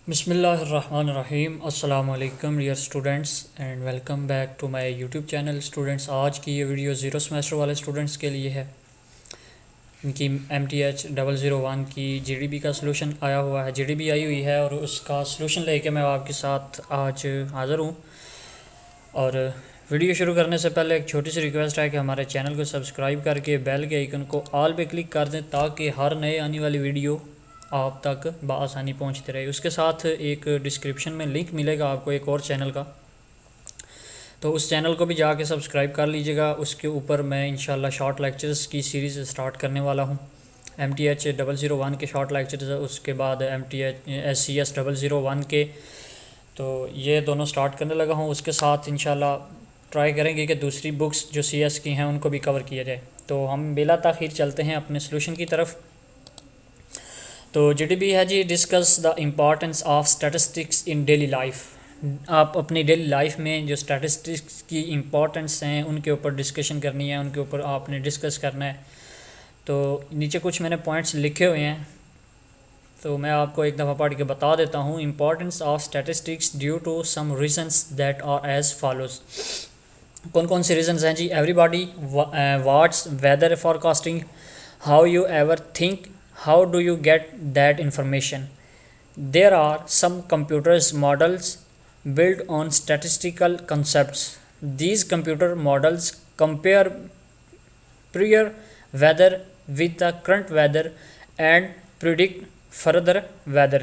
बिस्मिल्लाहिर्रहमानिर्रहीम अस्सलाम वालेकुम dear students and welcome back to my YouTube channel. Students, आज की ये वीडियो ज़ीरो सेमेस्टर वाले स्टूडेंट्स के लिए है। इनकी MTH 001 की GDB का सलूशन आया हुआ है, GDB आई हुई है और उसका सलूशन लेके मैं आपके साथ आज हाज़िर हूँ। और वीडियो शुरू करने से पहले एक छोटी सी रिक्वेस्ट है कि हमारे चैनल को सब्सक्राइब करके बेल के आइकन को ऑल पे क्लिक कर दें ताकि हर नए आने वाली वीडियो आप तक बआसानी पहुंचते रहे। उसके साथ एक डिस्क्रिप्शन में लिंक मिलेगा आपको एक और चैनल का, तो उस चैनल को भी जाके सब्सक्राइब कर लीजिएगा। उसके ऊपर मैं इंशाल्लाह शॉर्ट लेक्चर्स की सीरीज़ स्टार्ट करने वाला हूं। MTH 001 के शॉर्ट लेक्चर्स, उसके बाद MTH SCS 001 के, तो ये दोनों स्टार्ट करने लगा हूँ। उसके साथ इंशाल्लाह ट्राई करेंगे कि दूसरी बुक्स जो CS की हैं उनको भी कवर किया जाए। तो हम बिला ताख़ीर चलते हैं अपने सलूशन की तरफ। तो GDB है जी, discuss the importance of statistics in daily life. आप अपनी डेली लाइफ में जो स्टैटिस्टिक्स की इम्पॉर्टेंस हैं उनके ऊपर डिस्कशन करनी है, उनके ऊपर आपने डिस्कस करना है। तो नीचे कुछ मैंने पॉइंट्स लिखे हुए हैं, तो मैं आपको एक दफ़ा पढ़ के बता देता हूँ। Importance of statistics due to some reasons that are as follows. कौन कौन से रीजंस हैं जी? Everybody what's weather forecasting, how you ever think, how do you get that information? There are some computers models built on statistical concepts. These computer models compare prior weather with the current weather and predict further weather.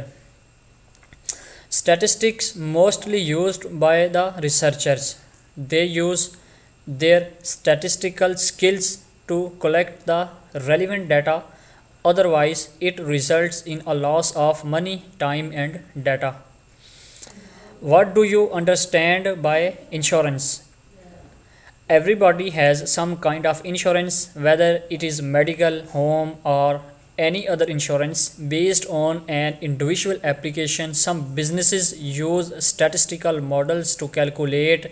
Statistics mostly used by the researchers. They use their statistical skills to collect the relevant data. Otherwise, it results in a loss of money, time, and data. What do you understand by insurance? Everybody has some kind of insurance, whether it is medical, home, or any other insurance based on an individual application. Some businesses use statistical models to calculate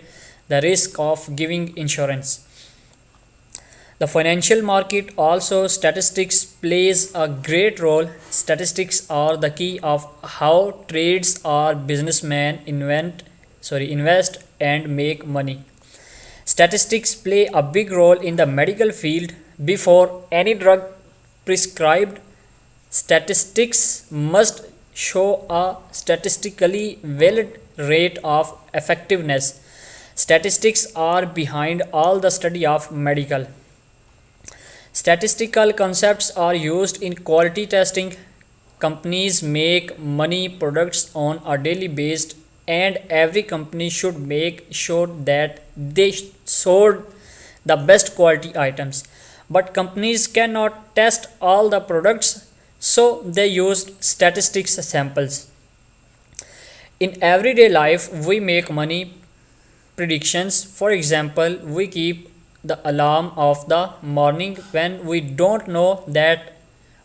the risk of giving insurance. The financial market also statistics plays a great role. Statistics are the key of how trades or businessmen invest and make money. Statistics play a big role in the medical field. Before any drug prescribed, statistics must show a statistically valid rate of effectiveness. Statistics are behind all the study of medical. Statistical concepts are used in quality testing. Companies make money products on a daily basis, and every company should make sure that they sold the best quality items. But companies cannot test all the products, so they use statistics samples. In everyday life, we make money predictions. For example, we keep the alarm of the morning when we don't know that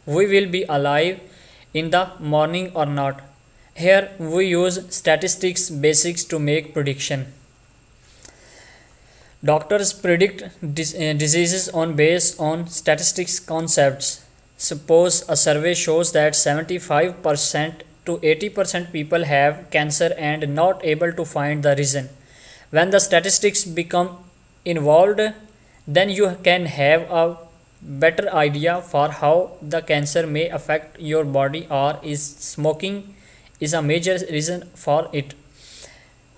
we will be alive in the morning or not. Here we use statistics basics to make prediction. Doctors predict diseases based on statistics concepts. Suppose a survey shows that 75% to 80% people have cancer and not able to find the reason. When the statistics become involved, then you can have a better idea for how the cancer may affect your body, or is smoking is a major reason for it.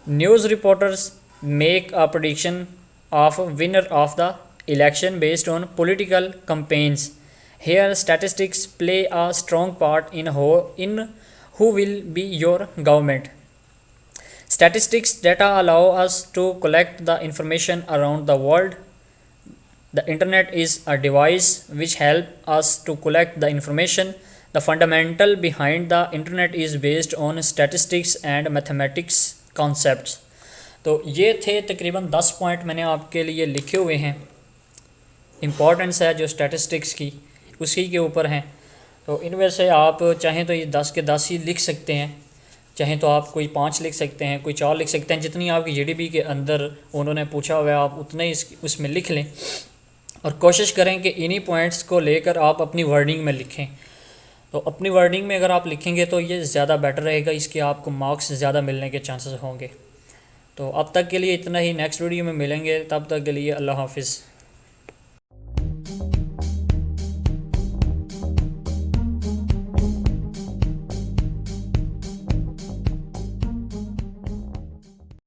News reporters make a prediction of winner of the election based on political campaigns. Here statistics play a strong part in who will be your government. Statistics data allow us to collect the information around the world. The internet is a device which helps us to collect the information. The fundamental behind the internet is based on statistics and mathematics concepts. तो ये थे तकरीबन 10 point मैंने आपके लिए लिखे हुए हैं। इम्पॉर्टेंस है जो स्टैटिस्टिक्स की, उसी के ऊपर हैं। तो इनमें से आप चाहें तो ये 10 के 10 ही लिख सकते हैं, चाहें तो आप कोई 5 लिख सकते हैं, कोई 4 लिख सकते हैं। जितनी आपकी GDB के अंदर उन्होंने पूछा हुआ है आप उतने ही उसमें लिख लें, और कोशिश करें कि इन्हीं पॉइंट्स को लेकर आप अपनी वर्डिंग में लिखें। तो अपनी वर्डिंग में अगर आप लिखेंगे तो ये ज़्यादा बेटर रहेगा, इसके आपको मार्क्स ज़्यादा मिलने के चांसेस होंगे। तो अब तक के लिए इतना ही, नेक्स्ट वीडियो में मिलेंगे, तब तक के लिए अल्लाह हाफिज़।